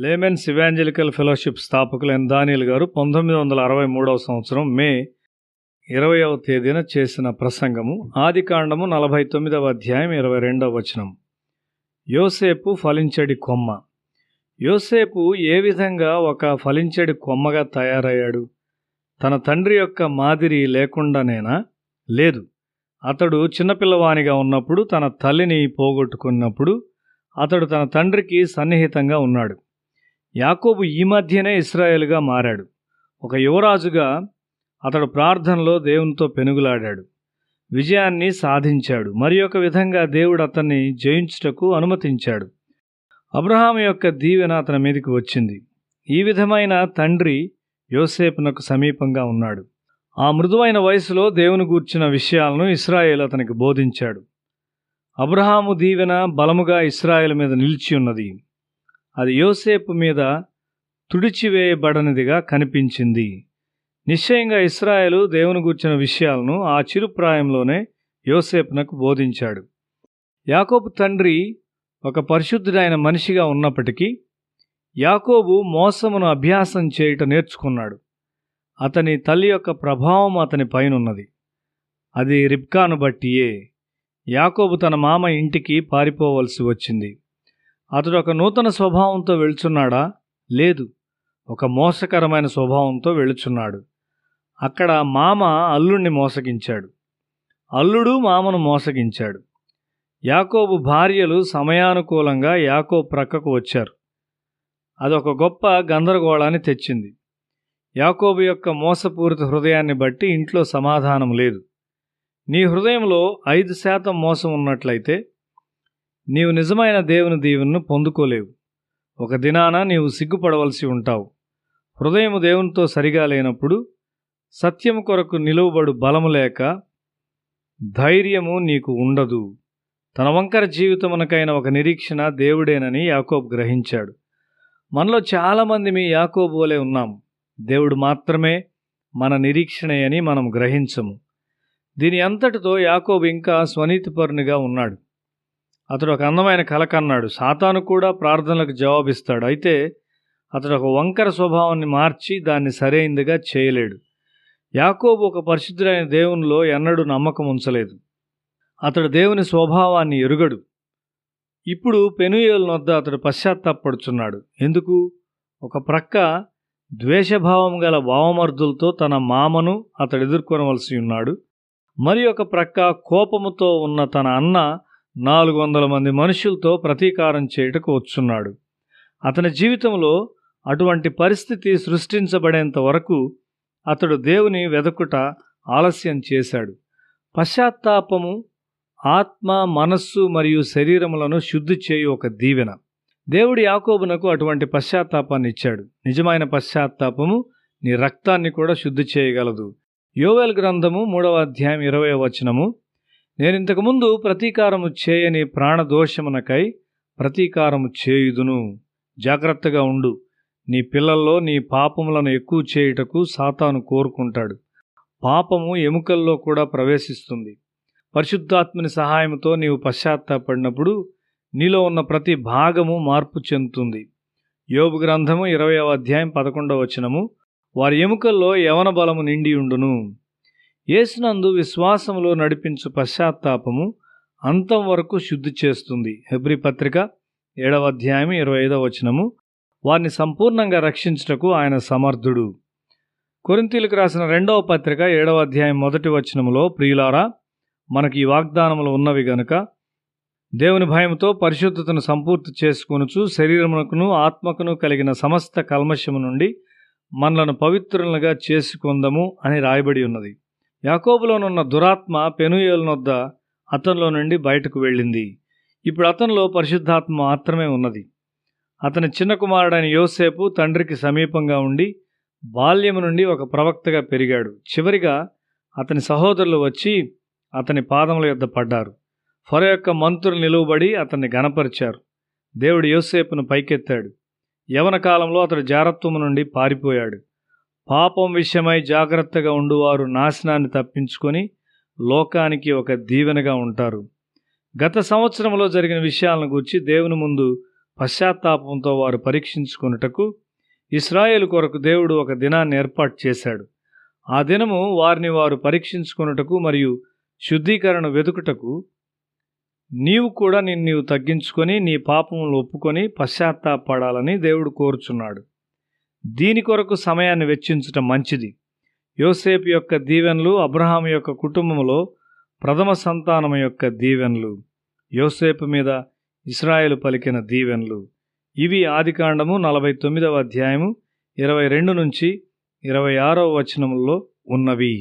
Laymen's evangelical fellowship స్థాపకులు ఎన్ దానియేల్ గారు 1963వ సంవత్సరం మే 20వ తేదీన చేసిన ప్రసంగము ఆదికాండము 49వ అధ్యాయం 22వ వచనం. యోసేపు ఫలించడి కొమ్మ. యోసేపు ఏ విధంగా ఒక ఫలించడి కొమ్మగా తయారయ్యాడు? తన తండ్రి యొక్క మాదిరి లేకుండానేనా? లేదు. అతడు చిన్నపిల్లవానిగా ఉన్నప్పుడు, తన తల్లిని పోగొట్టుకున్నప్పుడు అతడు తన తండ్రికి సన్నిహితంగా ఉన్నాడు. యాకోబు ఈ మధ్యనే ఇశ్రాయేలుగా మారాడు. ఒక యువరాజుగా అతడు ప్రార్థనలో దేవునితో పెనుగులాడాడు, విజయాన్ని సాధించాడు. మరి ఒక విధంగా దేవుడు అతన్ని జయించుటకు అనుమతించాడు. అబ్రహాము యొక్క దీవెన అతని మీదకి వచ్చింది. ఈ విధమైన తండ్రి యోసేపునకు సమీపంగా ఉన్నాడు. ఆ మృదువైన వయసులో దేవుని గూర్చిన విషయాలను ఇశ్రాయేలు అతనికి బోధించాడు. అబ్రహాము దీవెన బలముగా ఇశ్రాయేలు మీద నిలిచి ఉన్నది. అది యోసేపు మీద తుడిచివేయబడనిదిగా కనిపించింది. నిశ్చయంగా ఇశ్రాయేలు దేవుని గూర్చిన విషయాలను ఆ చిరుప్రాయంలోనే యోసేపునకు బోధించాడు. యాకోబు తండ్రి ఒక పరిశుద్ధుడైన మనిషిగా ఉన్నప్పటికీ యాకోబు మోసమును అభ్యాసం చేయుట నేర్చుకున్నాడు. అతని తల్లి యొక్క ప్రభావం అతని పైనున్నది. అది రిబ్కాను బట్టియే యాకోబు తన మామ ఇంటికి పారిపోవలసి వచ్చింది. అతడు ఒక నూతన స్వభావంతో వెళుచున్నాడా? లేదు, ఒక మోసకరమైన స్వభావంతో వెళుచున్నాడు. అక్కడ మామ అల్లుణ్ణి మోసగించాడు, అల్లుడు మామను మోసగించాడు. యాకోబు భార్యలు సమయానుకూలంగా యాకోబు ప్రక్కకు వచ్చారు. అదొక గొప్ప గందరగోళాన్ని తెచ్చింది. యాకోబు యొక్క మోసపూరిత హృదయాన్ని బట్టి ఇంట్లో సమాధానం లేదు. నీ హృదయంలో 5% మోసం ఉన్నట్లయితే నీవు నిజమైన దేవుని దీవెనను పొందుకోలేవు. ఒక దినాన నీవు సిగ్గుపడవలసి ఉంటావు. హృదయము దేవునితో సరిగా లేనప్పుడు సత్యము కొరకు నిలువబడు బలము లేక ధైర్యము నీకు ఉండదు. తన వంకర జీవితమునకైన ఒక నిరీక్షణ దేవుడేనని యాకోబు గ్రహించాడు. మనలో చాలామంది మీ యాకోబు వలె ఉన్నాము. దేవుడు మాత్రమే మన నిరీక్షణ అని మనం గ్రహించము. దీని అంతటితో యాకోబు ఇంకా స్వనీతిపరునిగా ఉన్నాడు. అతడు ఒక అందమైన కల కన్నాడు. సాతాను కూడా ప్రార్థనలకు జవాబిస్తాడు. అయితే అతడు ఒక వంకర స్వభావాన్ని మార్చి దాన్ని సరైనదిగా చేయలేడు. యాకోబు ఒక పరిశుద్ధుడైన దేవునిలో ఎన్నడూ నమ్మకం ఉంచలేదు. అతడు దేవుని స్వభావాన్ని ఎరుగడు. ఇప్పుడు పెనూయేలు వద్ద అతడు పశ్చాత్తాపడుచున్నాడు. ఎందుకు? ఒక ప్రక్క ద్వేషభావం గల భావమర్దులతో తన మామను అతడు ఎదుర్కొనవలసి ఉన్నాడు. మరి ఒక ప్రక్క కోపముతో ఉన్న తన అన్న 400 మంది మనుషులతో ప్రతీకారం చేయుటకు వచ్చున్నాడు. అతని జీవితంలో అటువంటి పరిస్థితి సృష్టించబడేంత వరకు అతడు దేవుని వెదకుట ఆలస్యం చేశాడు. పశ్చాత్తాపము ఆత్మ, మనస్సు మరియు శరీరములను శుద్ధి చేయు ఒక దీవెన. దేవుడు యాకోబునకు అటువంటి పశ్చాత్తాపాన్ని ఇచ్చాడు. నిజమైన పశ్చాత్తాపము నీ రక్తాన్ని కూడా శుద్ధి చేయగలదు. యోవేలు గ్రంథము 3వ అధ్యాయం 20వ వచనము. నేనింతకుముందు ప్రతీకారము చేయని ప్రాణదోషమునకై ప్రతీకారము చేయుదును. జాగ్రత్తగా ఉండు. నీ పిల్లల్లో నీ పాపములను ఎక్కువ చేయుటకు సాతాను కోరుకుంటాడు. పాపము ఎముకల్లో కూడా ప్రవేశిస్తుంది. పరిశుద్ధాత్మని సహాయంతో నీవు పశ్చాత్తాపడినప్పుడు నీలో ఉన్న ప్రతి భాగము మార్పు చెందుతుంది. యోబు గ్రంథము 20వ అధ్యాయం 11వ వచనము. వారి ఎముకల్లో యవన బలము నిండి ఉండును. యేసునందు విశ్వాసములో నడిపించు పశ్చాత్తాపము అంతం వరకు శుద్ధి చేస్తుంది. హెబ్రీ పత్రిక 7వ అధ్యాయం 25వ వచనము. వారిని సంపూర్ణంగా రక్షించుటకు ఆయన సమర్థుడు. కొరింథీయులకు రాసిన 2వ పత్రిక 7వ అధ్యాయం 1వ వచనములో, ప్రియులారా, మనకి ఈ వాగ్దానములు ఉన్నవి గనుక దేవుని భయముతో పరిశుద్ధతను సంపూర్తి చేసుకొనుచు శరీరమునకును ఆత్మకును కలిగిన సమస్త కల్మషము నుండి మనలను పవిత్రులుగా చేసుకొందము అని రాయబడి ఉన్నది. యాకోబులోనున్న దురాత్మ పెనూయేలునొద్ద అతనిలో నుండి బయటకు వెళ్ళింది. ఇప్పుడు అతనిలో పరిశుద్ధాత్మ మాత్రమే ఉన్నది. అతని చిన్న కుమారుడైన యోసేపు తండ్రికి సమీపంగా ఉండి బాల్యము నుండి ఒక ప్రవక్తగా పెరిగాడు. చివరిగా అతని సహోదరులు వచ్చి అతని పాదముల యొద్ద పడ్డారు. ఫరో యొక్క మంత్రులు నిలువబడి అతన్ని గణపరిచారు. దేవుడు యోసేపును పైకెత్తాడు. యవన కాలంలో అతడు జారత్వము నుండి పారిపోయాడు. పాపం విషయమై జాగ్రత్తగా ఉండువారు నాశనాన్ని తప్పించుకొని లోకానికి ఒక దీవెనగా ఉంటారు. గత సంవత్సరంలో జరిగిన విషయాలను గూర్చి దేవుని ముందు పశ్చాత్తాపంతో వారు పరీక్షించుకొనుటకు ఇశ్రాయేలు కొరకు దేవుడు ఒక దినాన్ని ఏర్పాటు చేశాడు. ఆ దినము వారిని వారు పరీక్షించుకొనుటకు మరియు శుద్ధీకరణ వెతుకుటకు నీవు కూడా నిన్ను తగ్గించుకొని నీ పాపములు ఒప్పుకొని పశ్చాత్తాపడాలని దేవుడు కోరుచున్నాడు. దీని కొరకు సమయాన్ని వెచ్చించటం మంచిది. యోసేపు యొక్క దీవెనలు, అబ్రహాము యొక్క కుటుంబంలో ప్రథమ సంతానము యొక్క దీవెనలు, యోసేపు మీద ఇశ్రాయేలు పలికిన దీవెనలు, ఇవి ఆదికాండము 49వ అధ్యాయము 22 నుంచి 26వ వచనముల్లో ఉన్నవి.